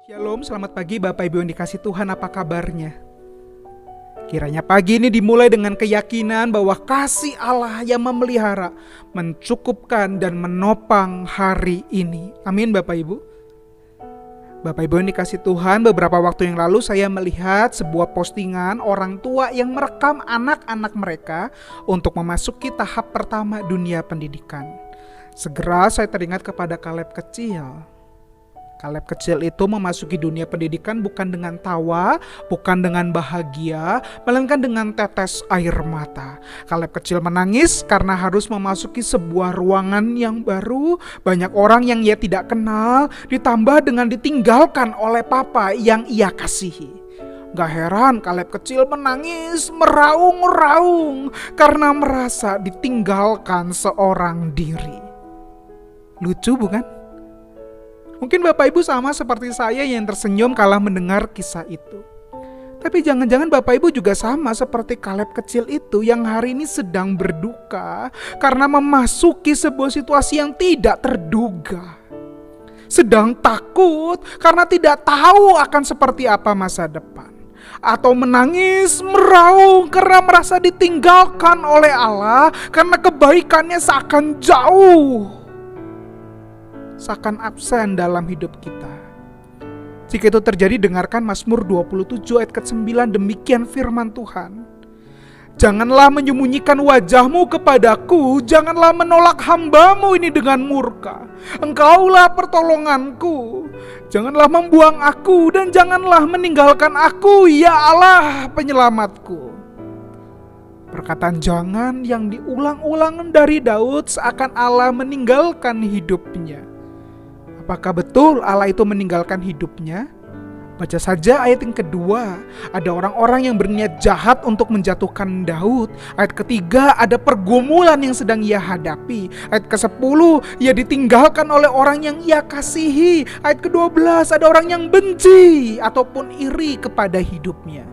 Shalom, selamat pagi Bapak Ibu yang dikasih Tuhan, apa kabarnya? Kiranya pagi ini dimulai dengan keyakinan bahwa kasih Allah yang memelihara, mencukupkan dan menopang hari ini. Amin Bapak Ibu. Bapak Ibu yang dikasih Tuhan, beberapa waktu yang lalu saya melihat sebuah postingan orang tua yang merekam anak-anak mereka untuk memasuki tahap pertama dunia pendidikan. Segera saya teringat kepada Kaleb kecil. Kaleb kecil itu memasuki dunia pendidikan bukan dengan tawa, bukan dengan bahagia, melainkan dengan tetes air mata. Kaleb kecil menangis karena harus memasuki sebuah ruangan yang baru, banyak orang yang ia tidak kenal, ditambah dengan ditinggalkan oleh papa yang ia kasihi. Gak heran Kaleb kecil menangis, meraung-raung karena merasa ditinggalkan seorang diri. Lucu bukan? Mungkin Bapak Ibu sama seperti saya yang tersenyum kala mendengar kisah itu. Tapi jangan-jangan Bapak Ibu juga sama seperti Kaleb kecil itu yang hari ini sedang berduka karena memasuki sebuah situasi yang tidak terduga. Sedang takut karena tidak tahu akan seperti apa masa depan. Atau menangis, meraung karena merasa ditinggalkan oleh Allah karena kebaikannya seakan jauh, seakan absen dalam hidup kita. Jika itu terjadi, dengarkan Mazmur 27 ayat ke-9, demikian firman Tuhan. Janganlah menyembunyikan wajahmu kepadaku, janganlah menolak hambamu ini dengan murka. Engkaulah pertolonganku, janganlah membuang aku dan janganlah meninggalkan aku, ya Allah penyelamatku. Perkataan jangan yang diulang-ulang dari Daud seakan Allah meninggalkan hidupnya. Apakah betul Allah itu meninggalkan hidupnya? Baca saja ayat yang kedua. Ada orang-orang yang berniat jahat untuk menjatuhkan Daud. Ayat ketiga, ada pergumulan yang sedang ia hadapi. Ayat ke-10, ia ditinggalkan oleh orang yang ia kasihi. Ayat ke-12, ada orang yang benci ataupun iri kepada hidupnya.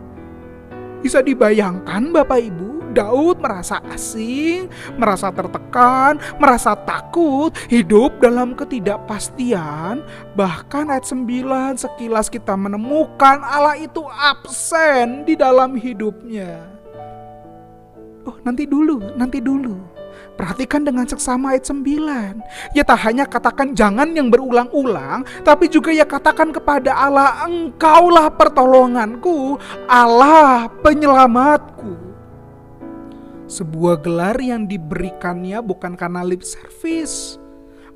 Bisa dibayangkan Bapak Ibu, Daud merasa asing, merasa tertekan, merasa takut, hidup dalam ketidakpastian. Bahkan ayat 9 sekilas kita menemukan Allah itu absen di dalam hidupnya. Oh, nanti dulu. Perhatikan dengan seksama ayat 9. Ya tak hanya katakan jangan yang berulang-ulang, tapi juga ya katakan kepada Allah, Engkaulah pertolonganku, Allah penyelamatku. Sebuah gelar yang diberikannya bukan karena lip service,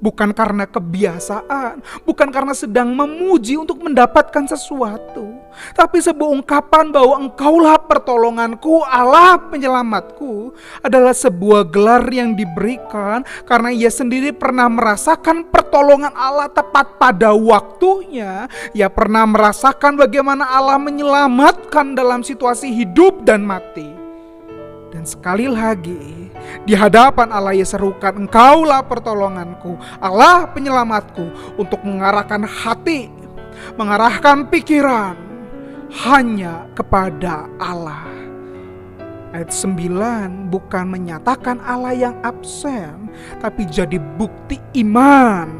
bukan karena kebiasaan, bukan karena sedang memuji untuk mendapatkan sesuatu, tapi sebuah ungkapan bahwa Engkaulah pertolonganku, Allah penyelamatku adalah sebuah gelar yang diberikan karena ia sendiri pernah merasakan pertolongan Allah tepat pada waktunya. Ia pernah merasakan bagaimana Allah menyelamatkan dalam situasi hidup dan mati. Dan sekali lagi, di hadapan Allah ia serukan, Engkaulah pertolonganku, Allah penyelamatku, untuk mengarahkan hati, mengarahkan pikiran hanya kepada Allah. Ayat 9 bukan menyatakan Allah yang absen, tapi jadi bukti iman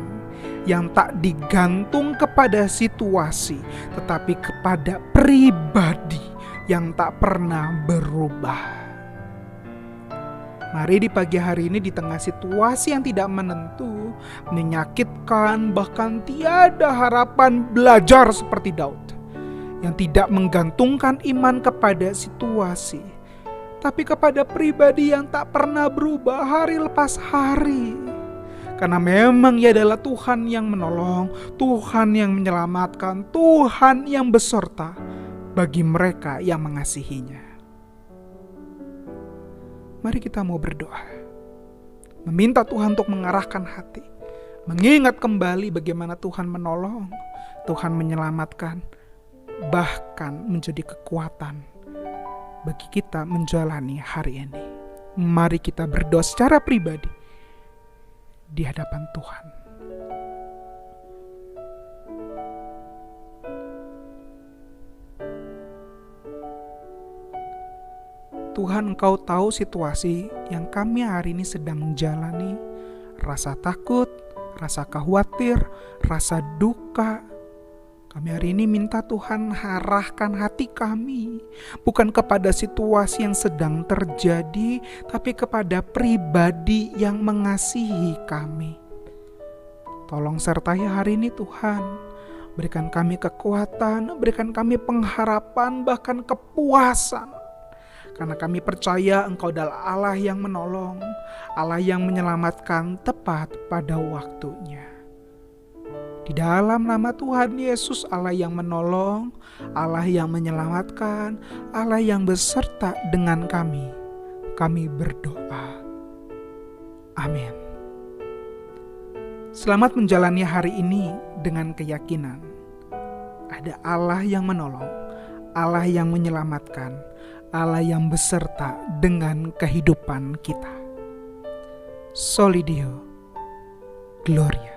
yang tak digantung kepada situasi, tetapi kepada pribadi yang tak pernah berubah. Mari di pagi hari ini di tengah situasi yang tidak menentu, menyakitkan, bahkan tiada harapan, belajar seperti Daud yang tidak menggantungkan iman kepada situasi, tapi kepada pribadi yang tak pernah berubah hari lepas hari. Karena memang Ia adalah Tuhan yang menolong, Tuhan yang menyelamatkan, Tuhan yang beserta bagi mereka yang mengasihinya. Mari kita mau berdoa, meminta Tuhan untuk mengarahkan hati, mengingat kembali bagaimana Tuhan menolong, Tuhan menyelamatkan, bahkan menjadi kekuatan bagi kita menjalani hari ini. Mari kita berdoa secara pribadi di hadapan Tuhan. Tuhan, Engkau tahu situasi yang kami hari ini sedang menjalani, rasa takut, rasa khawatir, rasa duka, Kami hari ini minta Tuhan arahkan hati kami, bukan kepada situasi yang sedang terjadi, tapi kepada pribadi yang mengasihi kami. Tolong sertai hari ini Tuhan, berikan kami kekuatan, berikan kami pengharapan, bahkan kepuasan. Karena kami percaya Engkau adalah Allah yang menolong, Allah yang menyelamatkan tepat pada waktunya. Di dalam nama Tuhan Yesus, Allah yang menolong, Allah yang menyelamatkan, Allah yang beserta dengan kami berdoa. Amin. Selamat menjalani hari ini dengan keyakinan. Ada Allah yang menolong, Allah yang menyelamatkan, Allah yang beserta dengan kehidupan kita. Soli Deo, Gloria.